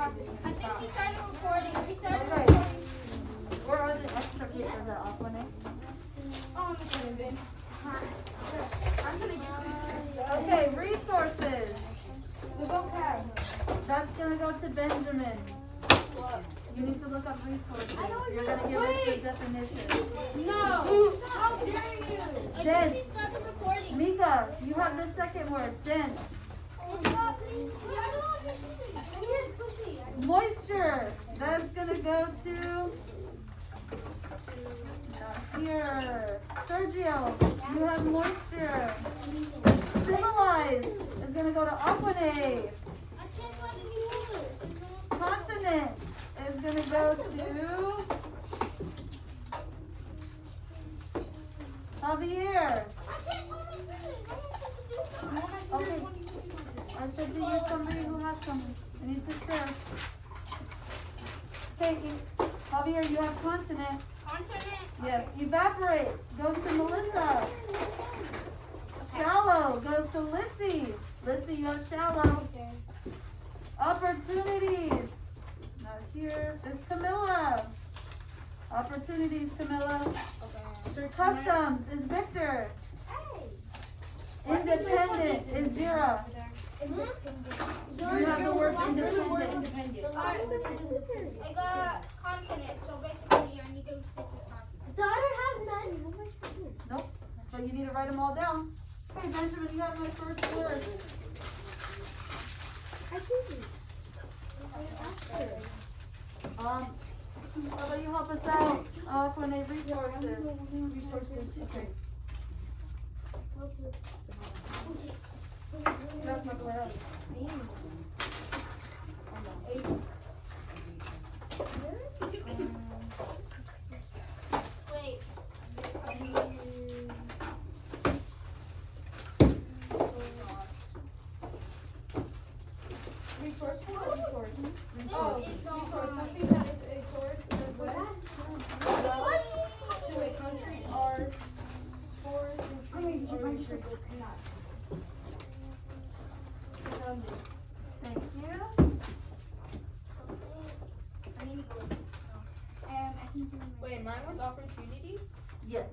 I think he started recording. Okay. Where are the extra papers at Aquanet? Oh, I'm gonna get Okay, resources. We both have. That's gonna go to Benjamin. What? You need to look up resources. I don't You're know. gonna give us the definition. No. How dare you? I Dense. think he started recording. Mika, you have the second word, dense. Moisture. That's gonna go to here. Sergio, you have moisture. Civilized is gonna go to Aquanet. Continent is gonna go to Javier. Okay. I said to you somebody who has some. I need to share. Okay, Javier, you have continent. Yes. Evaporate goes to Melissa. Shallow goes to Lissy. Lissy, you have shallow. Opportunities. Not here. It's Camilla. Opportunities, Camilla. Customs is Victor. Independent is Vera. You have the word independent. I got continent, so basically I need to stick with continent. So I don't have none. Nope. So you need to write them all down. Hey, Benjamin, you have my first word. I didn't. How about you help us out when they resources? Okay. That's not the way up. Wait. Resourceful or resource? Oh, Resource, something that is a source of wealth to a country or forest and trees or resources cannot. Thank you. I need to go. And I can do my. Wait, mine was opportunities? Yes.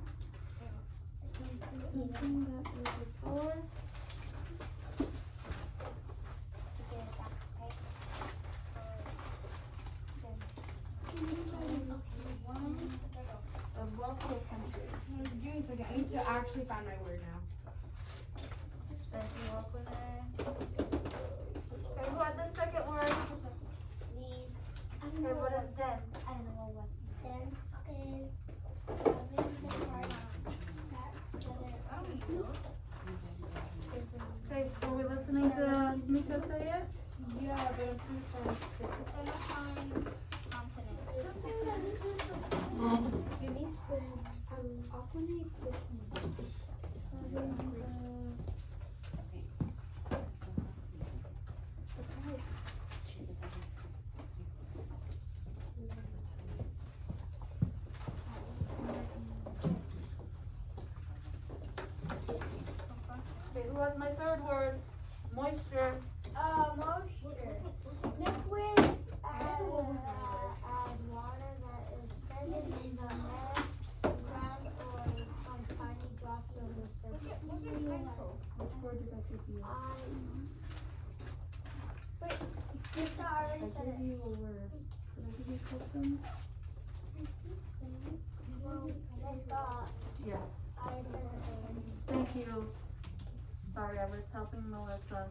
A wealthy country. Give me a second. I need to actually find my word now. Thank you, Aquanet. Okay, who had the second word? Okay, what is dense? I don't know what dense is. Okay, were we listening to Mika say it? Yeah, but I'm trying to find it. I'm gonna find continent. You need to Aquanet Okay, who has my third word? Moisture. moisture. Liquid and water that is present in the air, ground, or from tiny drops on the surface. Which word did I give you? Wait, Krista already said it. you a word. Did I give you customs? Krista, Yes. I said it already. Thank you. Sorry, I was helping Melissa.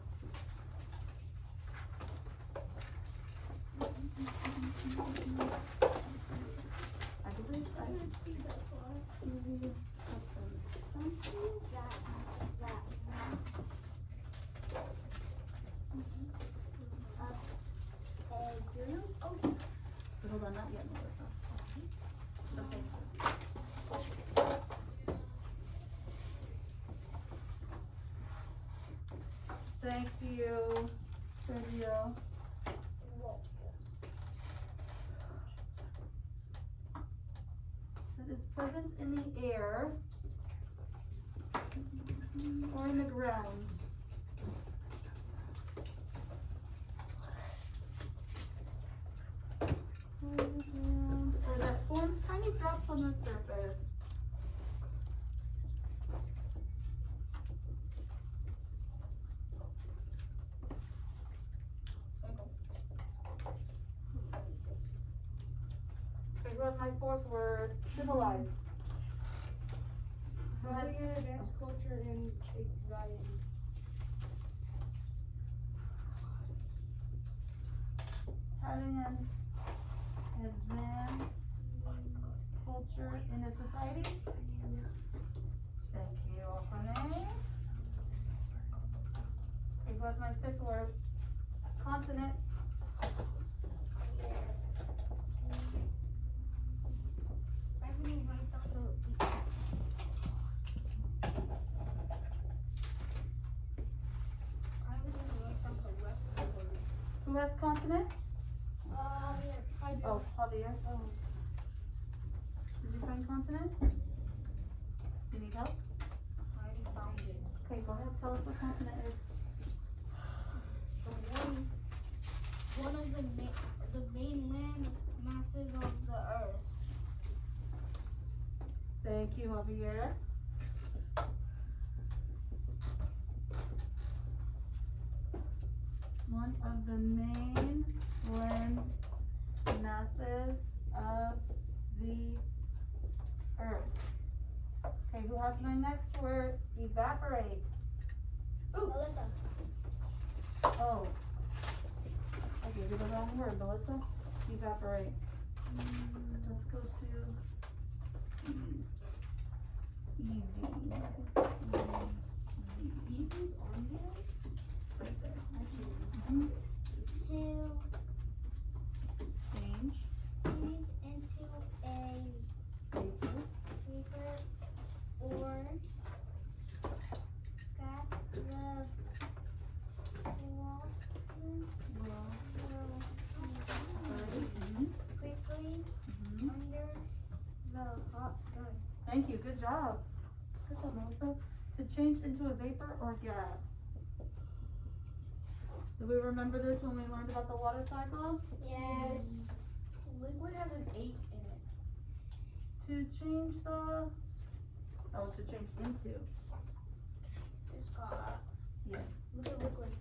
I believe I give you customs. Hold on, not yet, Melissa. Okay. Thank you, Sergio. That is present in the air or in the ground. my fourth word? Civilized. Having an advanced culture and anxiety. Having an advanced culture in a society. Thank you, Alfred. Okay, what's my fifth word? Continent. Who has continent? Oh, Javier. Did you find continent? You need help? I already found it. Okay, go ahead, tell us what continent is. One of the mainland masses of the earth. Thank you, Javier. One of the main land masses of the earth. Okay, who has my next word? Evaporate. Melissa. Oh. I gave you the wrong word, Melissa. Evaporate. Let's go to Eva's on there? Right there. To Change. change into a Paper. paper or scrap the wall quickly under the hot sun. Thank you, good job. Good job, Melissa. To change into a vapor or gas. Do we remember this when we learned about the water cycle? Yes. Liquid has an 8 in it. To change the, to change into. It's got, Yes. look at liquid.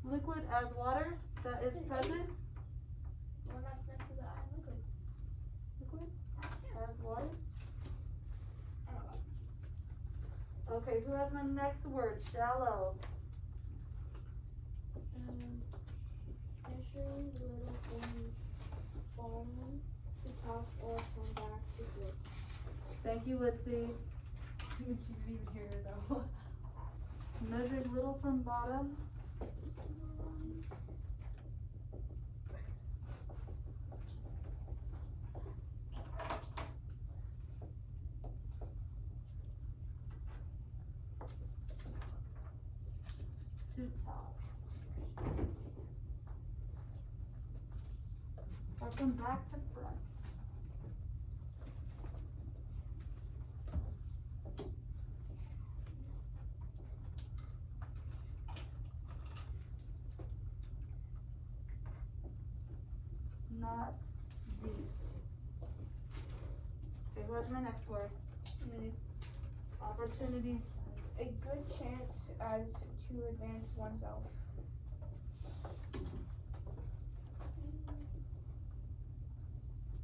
Liquid as water that is present. Well, that's next to the liquid. Liquid as water. I don't know. Okay, who has my next word? Shallow. Measuring little things falling to toss or come back to good. Thank you, Litzy. You didn't even hear her though. Measured little from bottom. To top. Or from back to front. Not deep. Okay, what's my next word? Opportunities. A good chance as to advance oneself.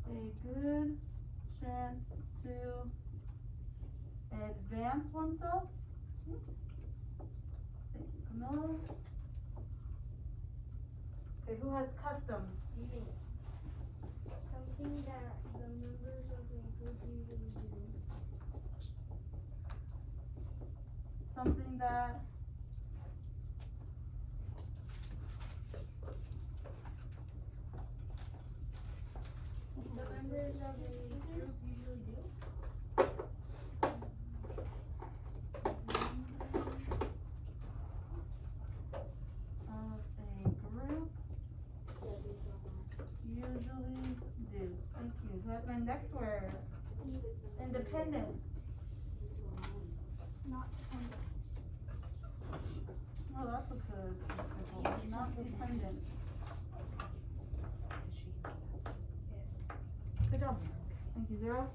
A good chance to advance oneself. Thank you, Camilla. Okay, who has customs? Something that the members of a group usually do. Something that The members of a group usually do. of a group usually do. Thank you. Who has my next word? Independent. Not dependent. Oh, that's a good example. Not dependent. Good job. Thank you, Zero.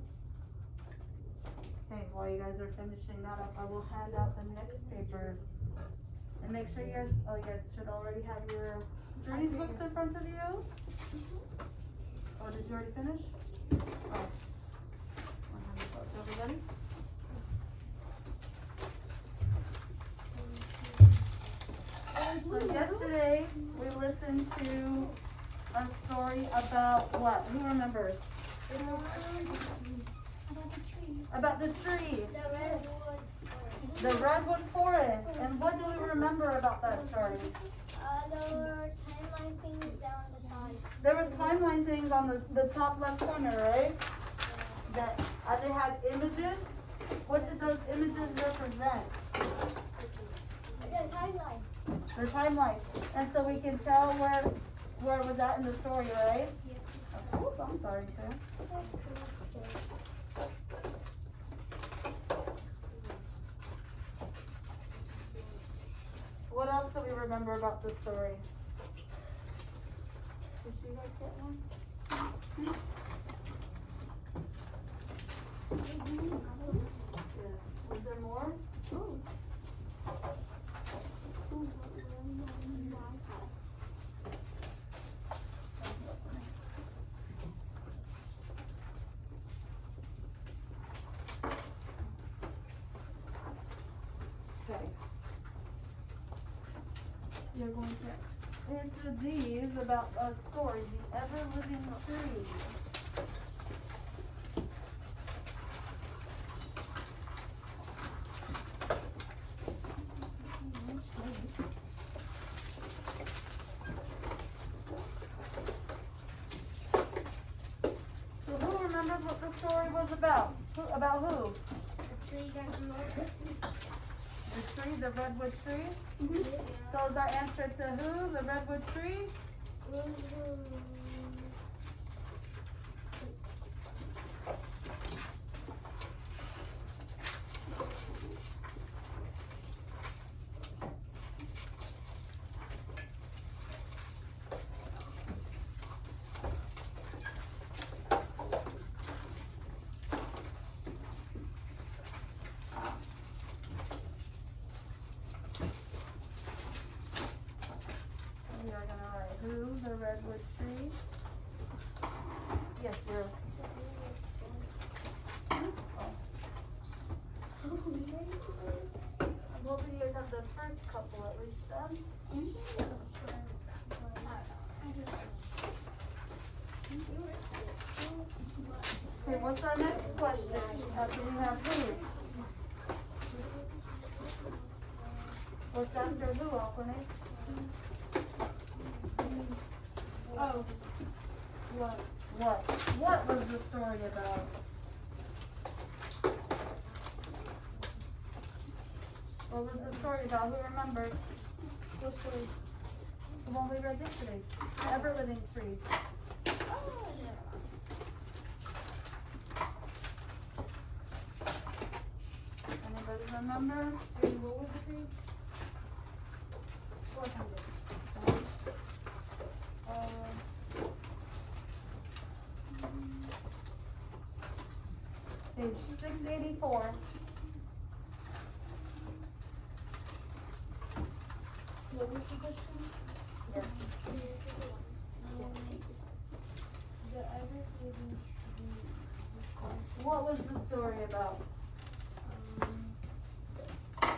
Okay, while you guys are finishing that up, I will hand out the next papers. And make sure you guys should already have your journeys books in front of you. Oh, did you already finish? Oh. Everybody? So yesterday, we listened to a story about what? Who remembers? About the tree. The redwood. The redwood forest. And what do we remember about that story? There were timeline things down the side. There were timeline things on the top left corner, right? That they had images. What did those images represent? The timeline. The timeline. And so we can tell where it was at in the story, right? Oh, I'm sorry, sir. What else do we remember about the story? Did you guys get one? Was there more? Okay. You're going to answer these about a story, the ever-living tree. So who remembers what the story was about? About who? The tree got removed. The tree, the redwood tree? So is our answer to who? The redwood tree? We are gonna write who, the redwood tree. Yes, you're. I'm hoping you guys have the first couple at least done. Okay, what's our next question? After we have who? What's after who, Alpine? Oh, What? What was the story about? What was the story about? Who remembers? what story? The one we read yesterday. The ever-living tree. Anybody remember? And what was the tree? 400. Page 684. What was the question? Yes. The ever-living tree. What was the story about?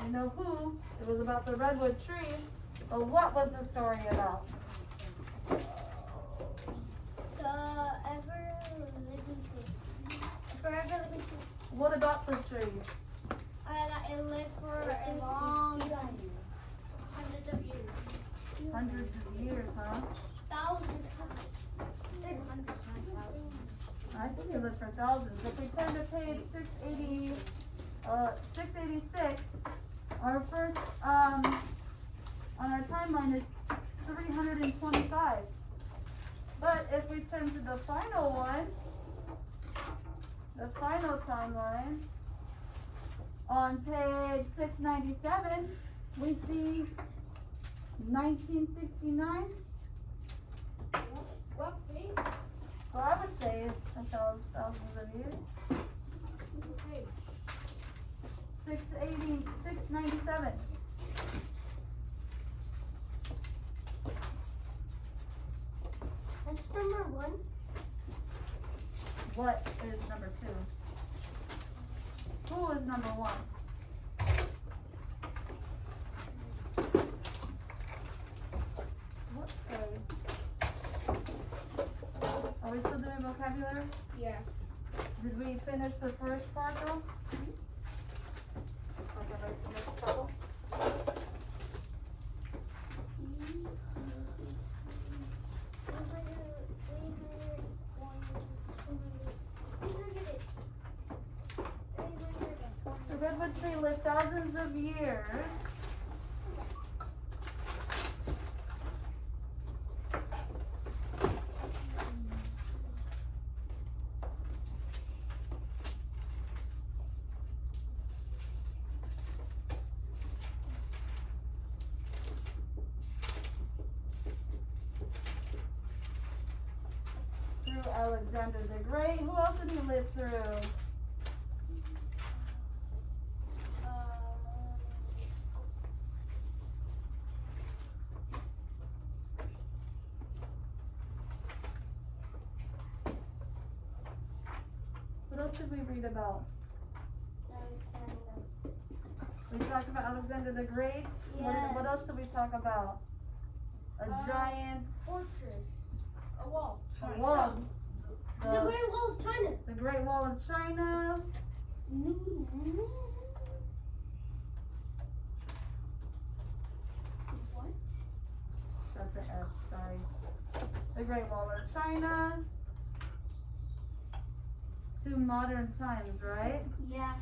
You know who? It was about the redwood tree. But what was the story about? The ever-living tree. Forever living tree. What about the tree? That it lived for a long time. Hundreds of years. Hundreds of years, huh? Thousands of times. Say hundreds, not thousands. I think it lived for thousands. If we turn to page 686, our first, on our timeline is 325. But if we turn to the final one, the final timeline, on page 697, we see 1969. What page? So I would say it's thousands of years. Page. 697. What is number 2? Who is number 1? What say? Are we still doing vocabulary? Yeah. Did we finish the first part though? Okay, ready for the next couple? The redwood tree lived thousands of years. Through Alexander the Great. Who else did he live through? What else did we read about? We talked about Alexander the Great. Yeah. What else did we talk about? A giant Fortress. A wall. wall. The Great Wall of China. The Great Wall of China. What? That's an F, sorry. The Great Wall of China. To modern times, right? Yeah.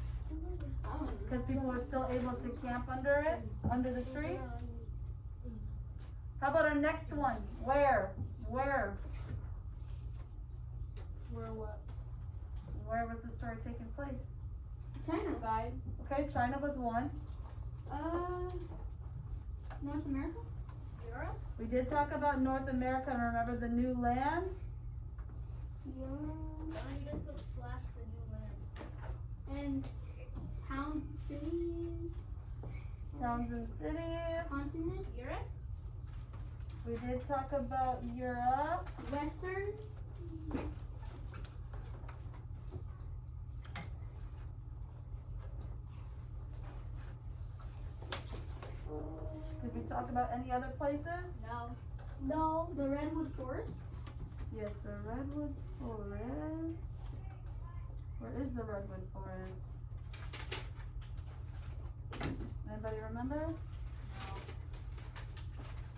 Because people were still able to camp under it, under the tree. How about our next one? Where? Where? Where what? Where was the story taking place? China. Side. Okay, China was one. North America? Europe. We did talk about North America and remember the new land? Europe. You just put slash the new land. And town, cities, Towns and cities. continent, Europe? We did talk about Europe. western, Did we talk about any other places? no, the redwood forest, Yes, the Redwood Forest. Where is the Redwood Forest? Anybody remember?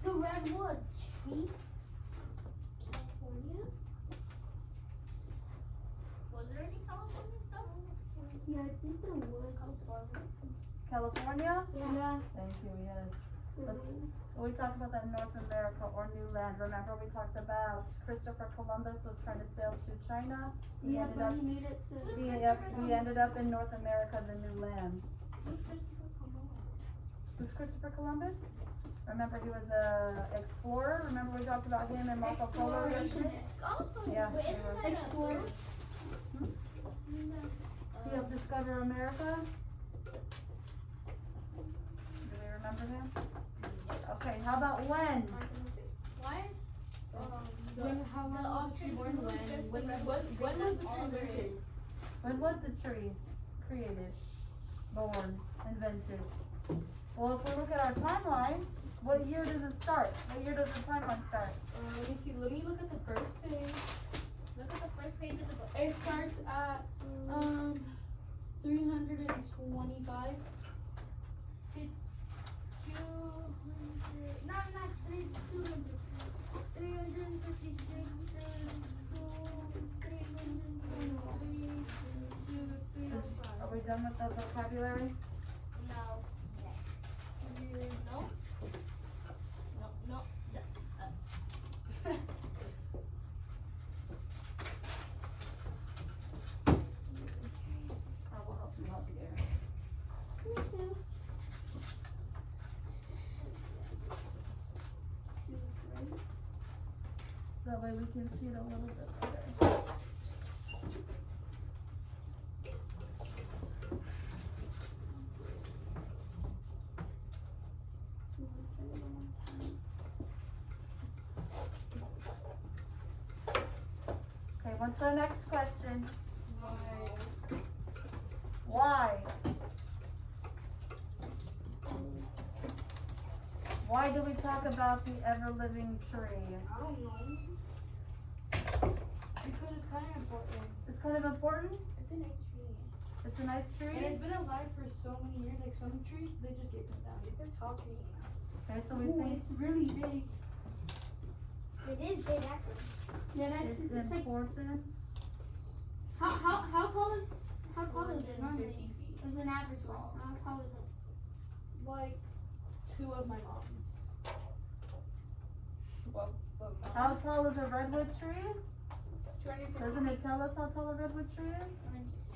the redwood tree, California. Was there any California stuff? Yeah, I think there was California. California? Yeah. Thank you, yes. We talked about that in North America or New Land. Remember we talked about Christopher Columbus was trying to sail to China. He Yeah, ended but up he made it to. he ended up in North America, the New Land. Who's Christopher Columbus? Who's Christopher Columbus? Remember he was a explorer. Remember we talked about him and Marco Polo. Explorationist. Oh, Yeah, wait, he isn't was. that a Explorer. book? He helped discover America. Do we remember him? Okay, how about when? Why? How the long was the tree option born? was When? just When the was the all tree there invented? is. When was the tree created? Born, invented? Well, if we look at our timeline, what year does it start? What year does the timeline start? Let me see. Let me look at the first page. Look at the first page of the book. It starts at 325. 200, not 200, 356, 305. Are we done with the vocabulary? No. No? No. I will help you out here. That way we can see it a little bit better. Okay, What's our next question? Why? Why do we talk about the ever-living tree? I don't know. Because it's kind of important. It's kind of important. It's a nice tree. It's a nice And tree. it's been alive for so many years. Like some trees, they just get cut down. It's a tall tree. Okay, so we Ooh, think it's really big. It is big actually. Yeah, that's it's it's like important. how tall is it normally? 150 feet. It's an average one. How tall is it? Like 2 of my mom's. Well, How tall is a redwood tree? 250 Doesn't it tell us how tall a redwood tree is?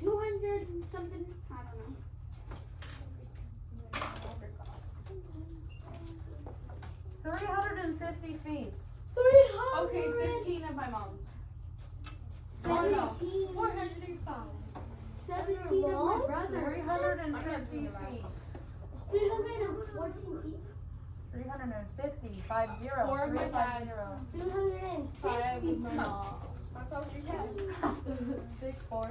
200 something. I don't know. 350 feet. Okay, 15 of my mom's. 17. 405. 17 of my brother. 350 feet. 314 feet. 350. 50. Four of my 350. 5 of my 250. mom. How tall is your dad? 6'4".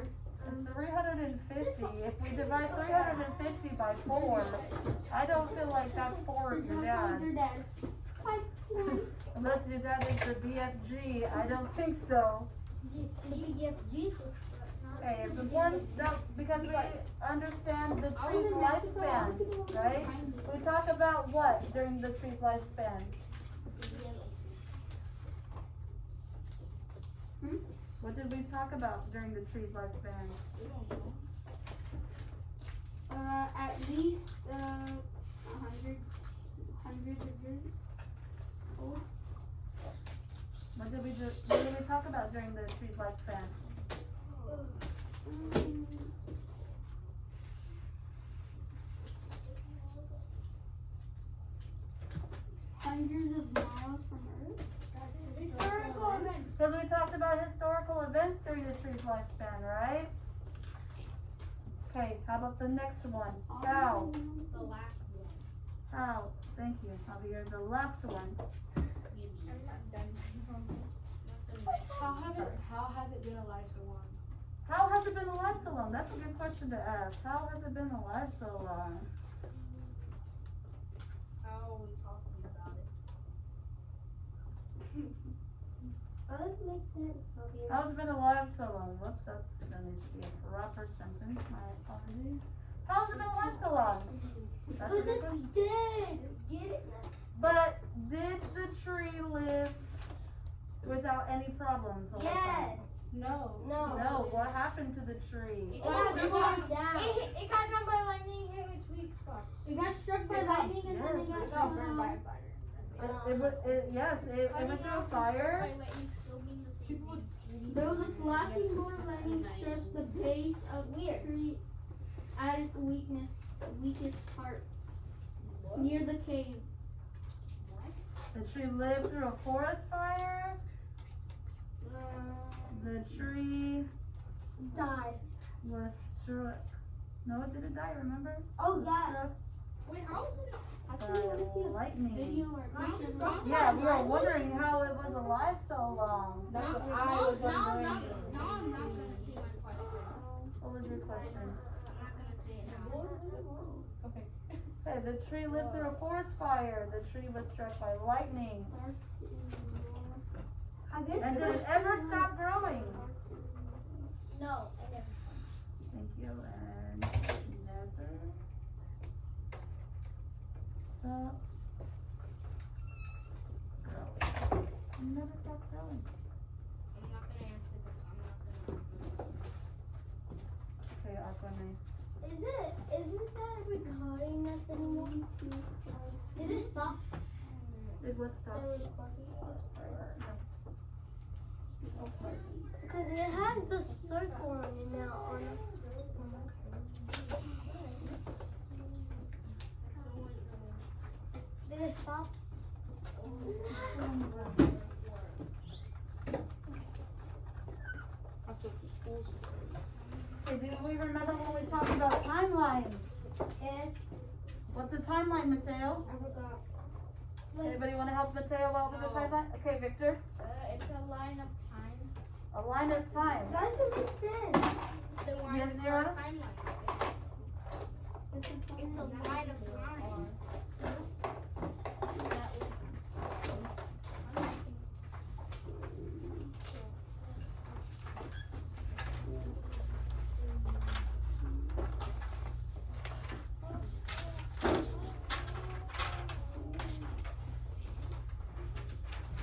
350. If we divide 350 by 4, I don't feel like that's 4 of your dad. Your dad. 5'1". Unless your dad is the BFG, I don't think so. Okay, it's important that because we understand the tree's lifespan, right? We talk about what during the tree's lifespan? What did we talk about during the tree's lifespan? At least 100 of years old. What did we talk about during the tree's lifespan? Hundreds of miles from Earth. Historical events. Because we talked about historical events during the tree's lifespan, right? Okay, how about the next one? How? The last one. How? Thank you, Javier. The last one. I'm not done. How has it been alive so long? How has it been alive so long? That's a good question to ask. How has it been alive so long? How are we talking about it? That makes sense. How has it been alive so long? Whoops, that needs to be a proper sentence. My apologies. How has it been alive so long? That's a Because good it's question. dead. Get it? But did the tree live without any problems all the time? No. No. No, what happened to the tree? It got struck down. It got down by lightning, hit its weak spots. It got struck by lightning and then it got It got shot burned by out. a fire. Yes, it went through a fire. People would sleep. There was a flashing bolt of lightning struck the base of the tree at its weakest part, near the cave. The tree lived through a forest fire. The tree Died. was struck. No, it didn't die, remember? Oh, It was yeah. struck Wait, how is it? by lightning. Video or picture. Yeah, we were wondering how it was alive so long. That's what Now I was I'm wondering. not gonna say my question. What was your question? I'm not gonna say it now. Okay. Okay, the tree lived through a forest fire. The tree was struck by lightning. I guess And did it ever stop growing? No, I never. Thank you, and never stop growing. Never stop growing. I'm not gonna answer this. I'm not gonna. Okay, Aquaman. Isn't that recording us anymore? Did it stop? Did what stop? Because it has the circle on it now. Did it stop? That's what school's for. Okay, do we remember when we talked about timelines? And What's a timeline, Mateo? I forgot. Anybody want to help Mateo out with the No. timeline? Okay, Victor. It's a line of time A line of time. That doesn't make sense. The line Yes, of Zara? timeline. It's a line of time.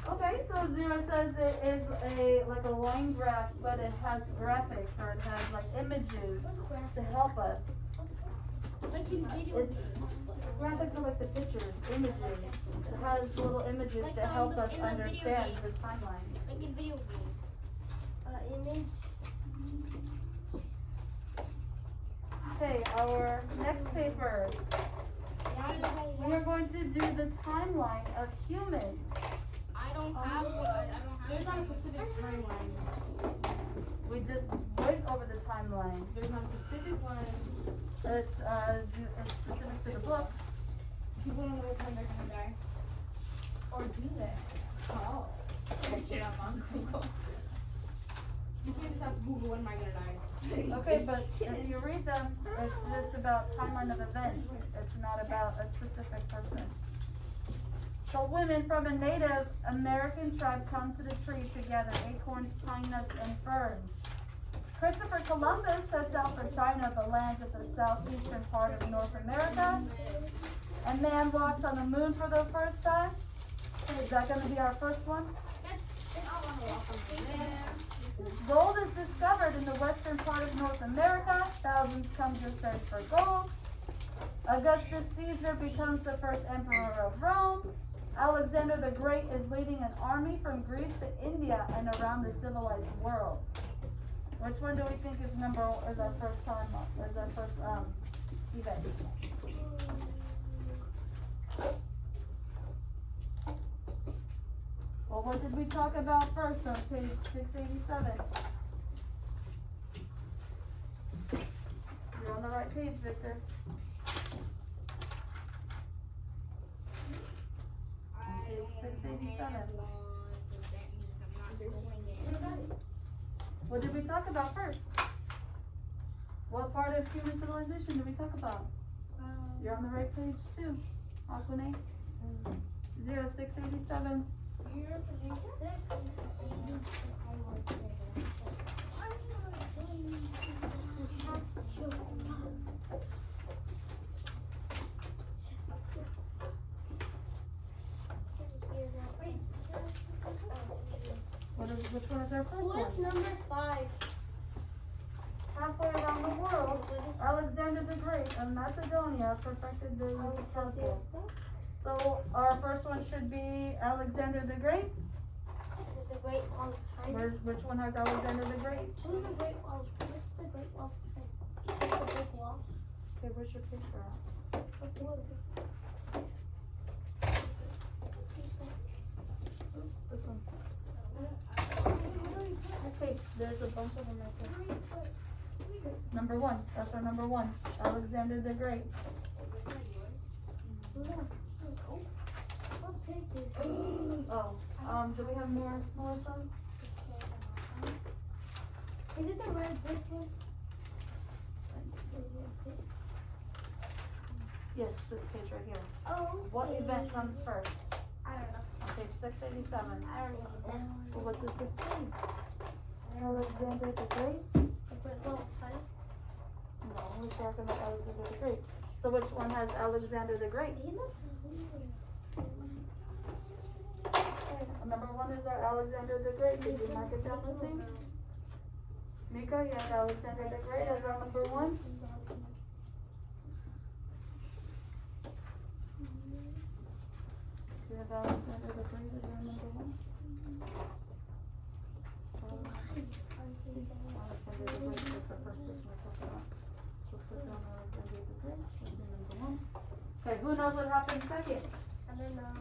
Okay, so Zero says it is like a line graph, but it has graphics or it has like images to help us. Like in video It's, graphics are like the pictures, images. It has little images Like to on help the- us in the video understand game. the timeline. like in video games. Image. Okay, our next paper. We are going to do the timeline of humans. I don't have one. I don't have There's not a one. specific timeline. We just went over the timeline. There's not a specific one. It's specific to the book. People don't know what time they're gonna die. Or do they? Oh. Search it up on Google. You can't just have to Google when am I gonna die. Okay, but if you read them, it's just about timeline of events. It's not about a specific person. So women from a Native American tribe come to the tree to gather acorns, pine nuts, and ferns. Christopher Columbus sets out for China, the lands of the southeastern part of North America. And man walks on the moon for the first time. Is that going to be our first one? Gold is discovered in the western part of North America. Thousands come to search for gold. Augustus Caesar becomes the first emperor of Rome. Alexander the Great is leading an army from Greece to India and around the civilized world. Which one do we think is our first time, is our first event? Well, what did we talk about first on page 687? You're on the right page, Victor. Page 687. What did we talk about first? What part of human civilization did we talk about? You're on the right page too, Aquane. 0687. Which one is our first Who is one? number 5? Halfway around the world, Alexander the Great of Macedonia perfected the use of pencil. So our first one should be Alexander the Great. There's a great wall of China. Which one has Alexander the Great? Who's the great wall? What's the great wall of China? What's the big wall? Okay, where's your picture at? What's the wall? This one. Okay, there's a bunch of them right there. Number 1, that's our number 1. Alexander the Great. Oh, do we have more, Melissa? Is it the red this one? Yes, this page right here. Oh. What event comes first? I don't know. On page 687. I don't know. Well, what does this say? Alexander the Great? The great wall of China. No, we're talking about Alexander the Great. So which one has Alexander the Great? He looks weird. Number 1 is our Alexander the Great. Did you mark it down, Lindsay? Mika, you have Alexander the Great as our number 1. Do you have Alexander the Great as our number 1? Alexander the Great is the first person we're talking about. So click on Alexander the Great. That's your number 1. Okay, who knows what happened second? I don't know.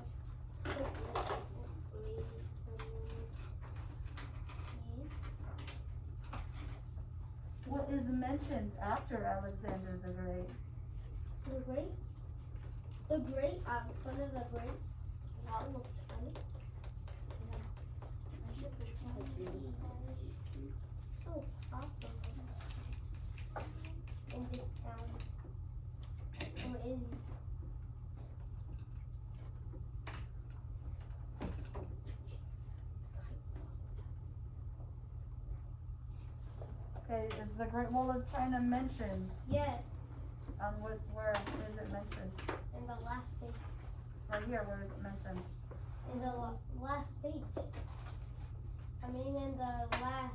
What is mentioned after Alexander the Great? The great? The great? Son of the great wall of China? possible in this town. Or is it? Okay, is the Great Wall of China mentioned? Yes, On where is it mentioned? in the last page. Right here, where is it mentioned? In the last page. I mean, in the last.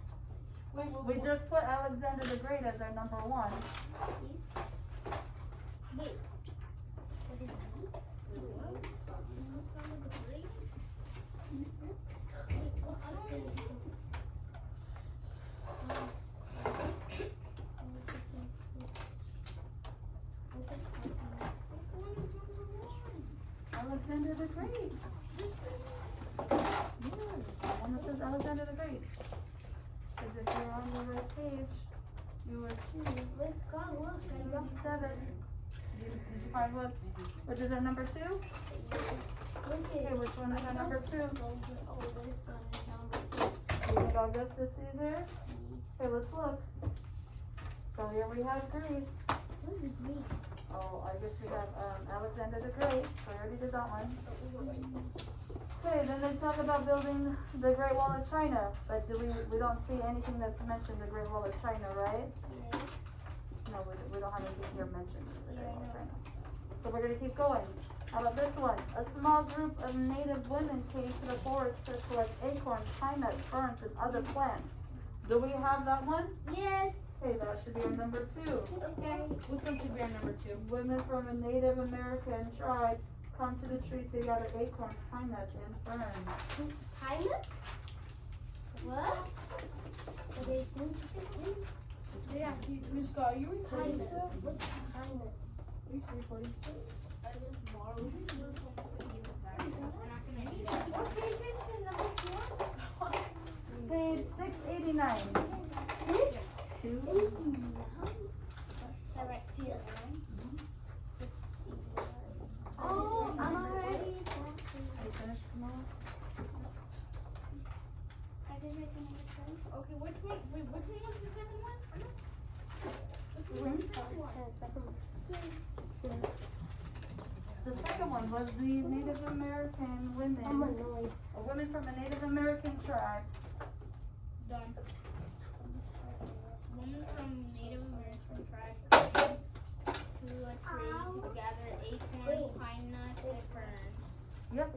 We just put Alexander the Great as our number 1. Wait. What is it? Alexander the Great. Yeah, the one that says Alexander the Great. Because if you're on the right page, you will see Let's go look. 7. Did you find what? Which is our number 2? Look Okay, at which one is our number 2? Oh, this one is number 2. You think Augustus Caesar? Okay, let's look. So here we have Greece. What is Greece? Oh, I guess we have Alexander the Great. So we already did that one. Okay, then they talk about building the Great Wall of China, but we don't see anything that's mentioned the Great Wall of China, right? Yes. No, we don't have anything here mentioned the Great Yeah, Wall of I know. China. So we're gonna keep going. How about this one? A small group of native women came to the forest to collect acorns, pine nuts, ferns, and other plants. Do we have that one? Yes. Okay, that should be our number 2. Okay. Which one should be our number 2? Women from a Native American tribe come to the trees to gather acorns, pine nuts, and ferns. Pilots? What? Are they going to Yeah, Miss Scott, are you recording Pilots. stuff? What's pilots? Are you recording stuff? I just borrowed it. We're not gonna need it. What page is it? Number 4? Page 689. 6? 2. Oh, I'm already. Are you finished, Camilla? Okay, which one? Wait, which one was the second one? Which one was the second one? The second one was the Native American women. I'm annoyed. A woman from a Native American tribe. Done. Woman from Native American tribe came to a tree to gather acorns, pine nuts, and ferns. Yep.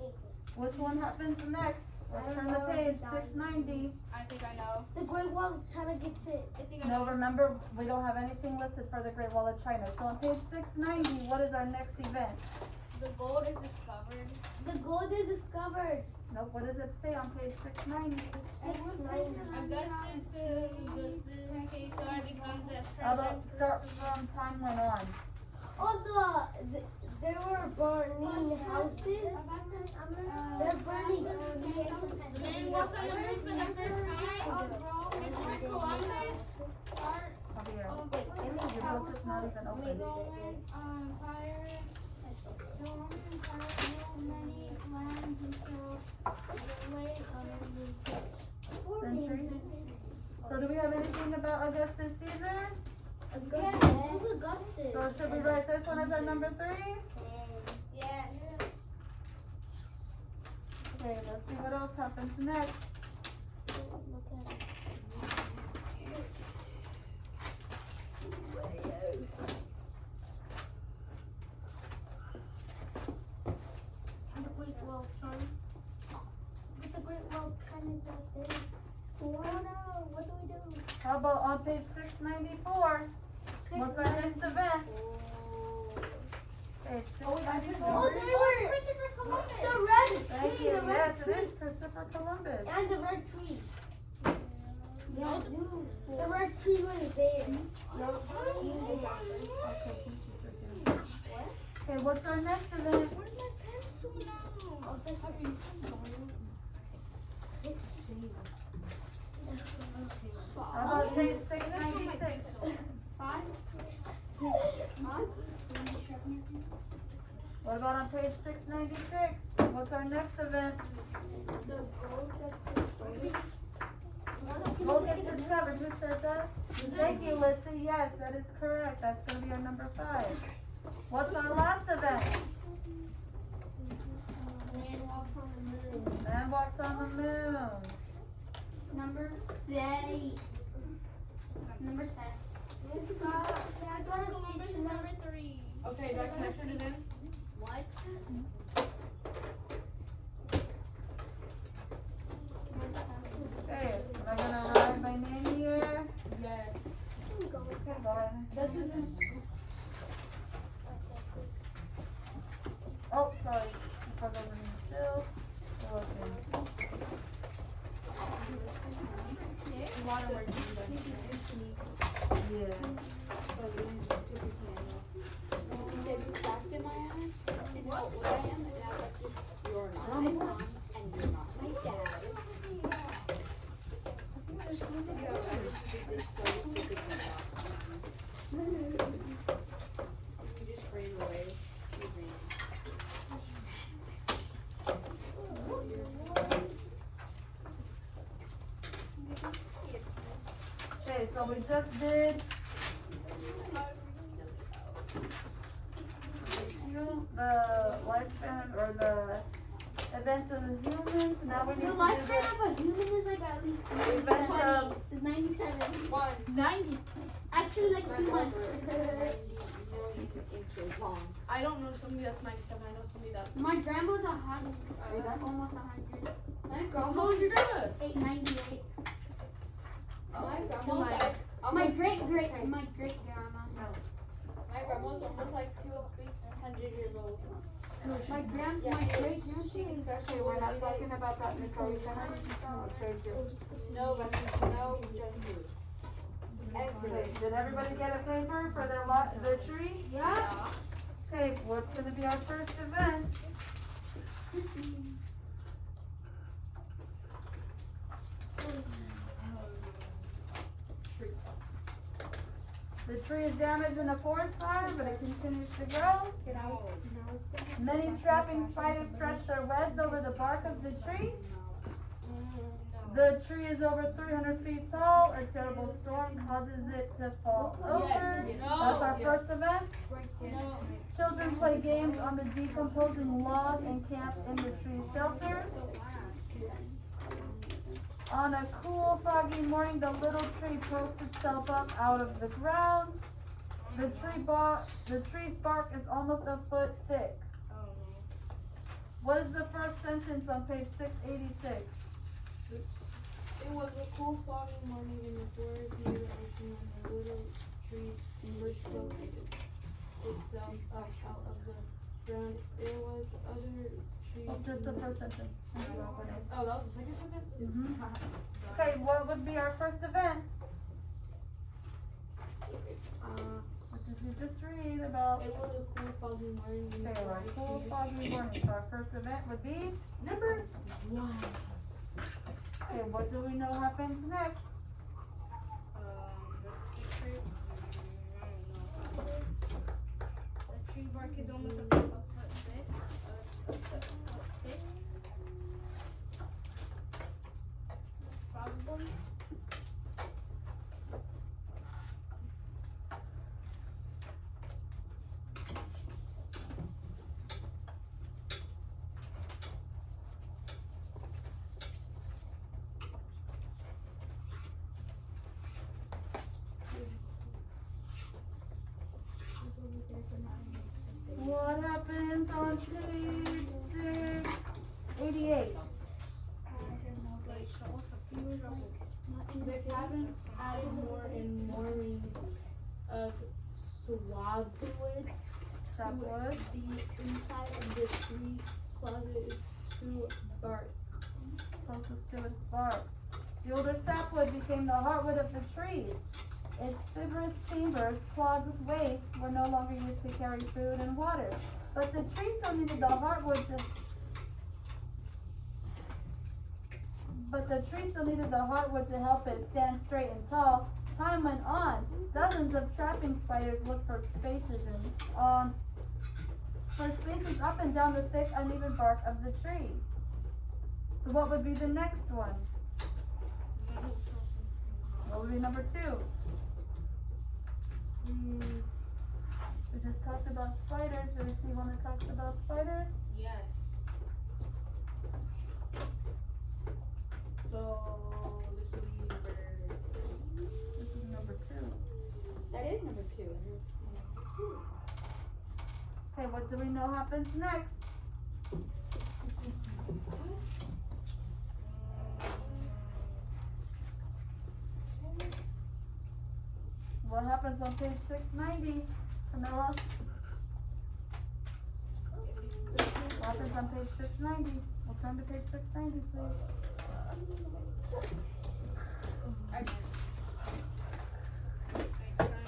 Which one happens next? Let's turn the page. 690. I think I know. The Great Wall of China gets it. I think I No, know. remember, we don't have anything listed for the Great Wall of China. So on page 690, what is our next event? The gold is discovered. The gold is discovered. Nope, what does it say on page 690? 690. Augustus Caesar becomes the How about president. start from timeline on? Oh, there were burning houses. They're burning. The man walks on the moon for the first time. Christopher Columbus. Javier, Oh, wait, I think your book is not even open. Empire. The Roman Empire ruled many lands until the late Century. So do we have anything about Augustus Caesar? Augustus. Who's Augustus? So should we write this one as our number 3? Yes. Okay, let's see what else happens next. Look at it. The Great Wall of China. But the Great Wall of China is right there. Oh no, what do we do? How about on page 694? What's our next event? Page 694. Oh, they were Christopher Columbus. the red Thank tree, you. the red Yes, it tree, is Christopher Columbus. and the red tree. Yeah, the red tree was there. No, you did not. Okay, thank you for doing that. Okay, what's our next event? Where's my pencil now? How about page 696? What about on page 696? What's our next event? The gold gets destroyed. Gold gets discovered. Who said that? Thank you, Litsy. Yes, that is correct. That's gonna be our number 5. What's our last event? Man walks on the moon. Man walks on the moon. Number 6. Number 6. Let's go. Yeah, I got a Columbus is number 3. Okay, do I can I turn it in? What? Okay, am I gonna write my name here? Yes. Okay, go ahead. This is this. Oh, sorry. I forgot over here. Still. Okay. Waterworks is done. Yeah. So we need to do it manual. There's dust in my eyes. Didn't know what I am, and I was just, you're not my mom, and you're not my dad. I just did this so stupid. You just ran away. You ran. Okay, so we just did the lifespan or the events of the humans. Now we need The to do lifespan of a human is like at least the events of 97. 90. Actually, like 2 months. 90 million inches long. I don't know somebody that's 97. I know somebody that's. My grandma's 100. Almost 100. My grandma was your grandma. 898. My You're grandma's like, My great grandma. my grandma's almost like 200 years old. My great grandma. Especially we're not talking about that Nicole Center. No, but no junk food. Okay, did everybody get a paper for the tree? Yeah. Okay, what's gonna be our first event? The tree is damaged in a forest fire, but it continues to grow. Many trapping spiders stretch their webs over the bark of the tree. The tree is over 300 feet tall. A terrible storm causes it to fall over. Yes. That's our first event. No. Children play games on the decomposing log and camp in the tree shelter. On a cool, foggy morning, the little tree pokes itself up out of the ground. The tree's bark is almost a foot thick. What is the first sentence on page 686? It was a cool foggy morning in the forest near the ocean when the little tree first spoke itself up out of the ground. There was other trees. Oh, just the first sentence. Oh, that was the second sentence? Mhm. Okay, what would be our first event? What did you just read about? It was a cool foggy morning in the Okay, our forest cool, near- foggy morning. So our first event would be Number 1. okay. What do we know happens next? The tree bark is almost a foot thick. Thick. Probably. What happens on page 688? The cabin added more and more rings of swabwood Sapwood. the inside of the tree closet to barks. Closest to its bark. The older sapwood became the heartwood of the tree. Its fibrous chambers, clogged with waste, were no longer used to carry food and water. But the tree still needed the heartwood to help it stand straight and tall. Time went on. Dozens of trapping spiders looked for spaces up and down the thick, uneven bark of the tree. So what would be the next one? What would be number 2? We just talked about spiders. Do we see one that talks about spiders? Yes. So this will be number. This is number 2. That is number 2. Okay, what do we know happens next? What happens on page 690, Camilla? What happens on page 690? We'll turn to page 690, please. I trying to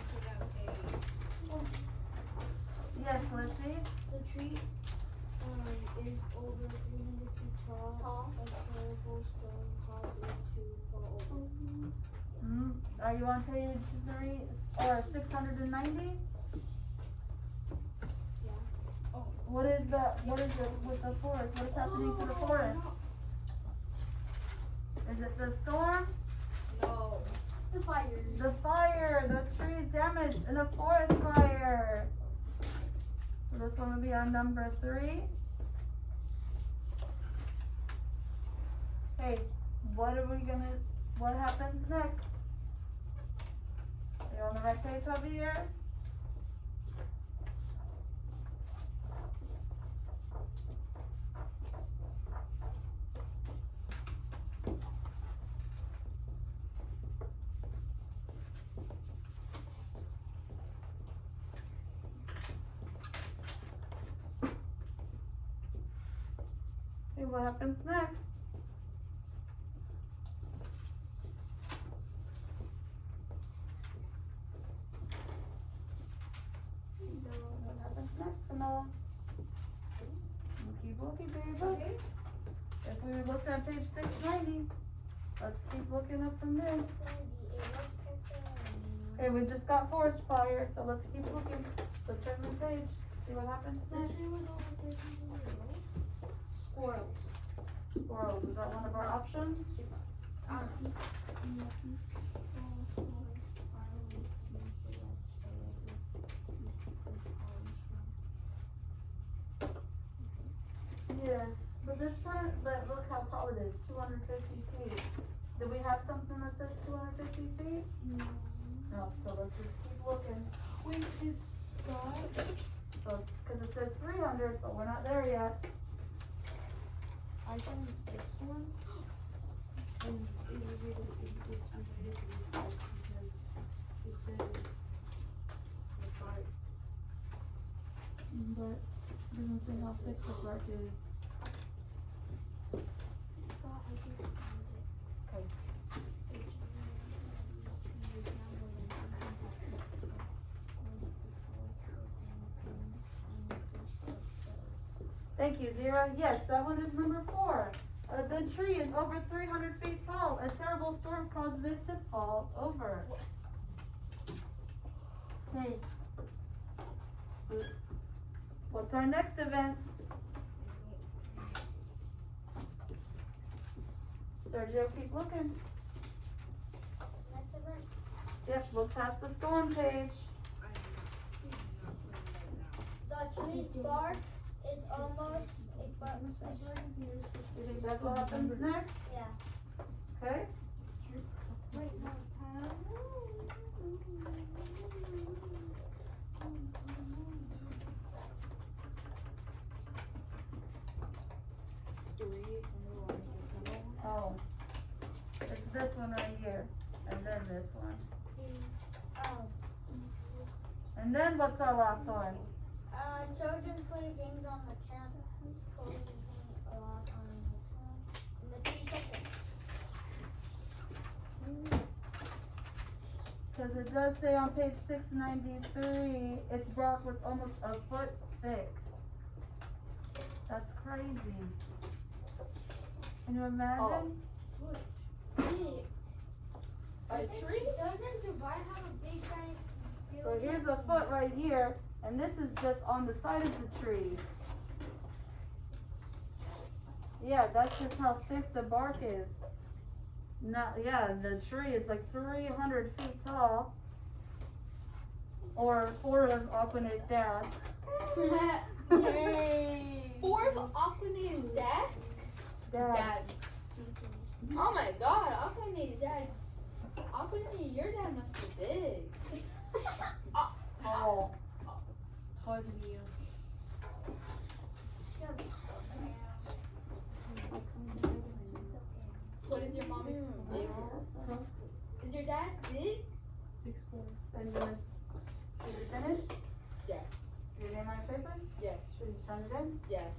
figure out Yes, Lizzie? The tree is over 300 feet tall. A terrible storm caused it to fall over. Are you on page 3 or 690? Yeah. What is it with the forest? What is happening to the forest? Is it the storm? No. The fire. The fire, the tree is damaged in a forest fire. So this one will be on number 3. Hey, what happens next? Are you on the right page over here? Okay, what happens next? What happens next, Camilla? You keep looking through your book. If we looked at page 690, let's keep looking up from there. Okay, we just got forest fire, so let's keep looking. So turn the page, see what happens next. Squirrels. Squirrels, is that one of our options? Yes, but this one, but look how tall it is, 250 feet. Do we have something that says 250 feet? No, so let's just keep looking. Wait, is Scott? So, cause it says 300, but we're not there yet. I found this one. And it's related to this because it says the part. But doesn't say how thick the bark is. Okay. Thank you, Zira. Yes, that one is number 4. The tree is over 300 feet tall. A terrible storm causes it to fall over. Okay. What's our next event? Sergio, keep looking. That's a bird. Yes, look past the storm page. The tree's bark is almost a foot. You think that's what happens next? Yeah. Okay. Wait, no, Oh. It's this one right here. And then this one. Oh. And then what's our last one? Children play games on the camp. Children play a lot on the tree section. Because it does say on page 693, its bark was almost a foot thick. That's crazy. Can you imagine? A tree? Doesn't Dubai have a big giant So here's a foot right here, and this is just on the side of the tree. Yeah, that's just how thick the bark is. Now, yeah, the tree is like 300 feet tall. or 4 of Aquana's dads. Dang. 4 of Aquana's desk? Dads. Oh my god, Aquana's dad's. Aquana, your dad must be big. Oh. Taller than you. What is your mom's big? Is your dad big? 6'4". Benjamin, did you finish? Yes. Your name on your paper? Yes. Should you sign it in? Yes.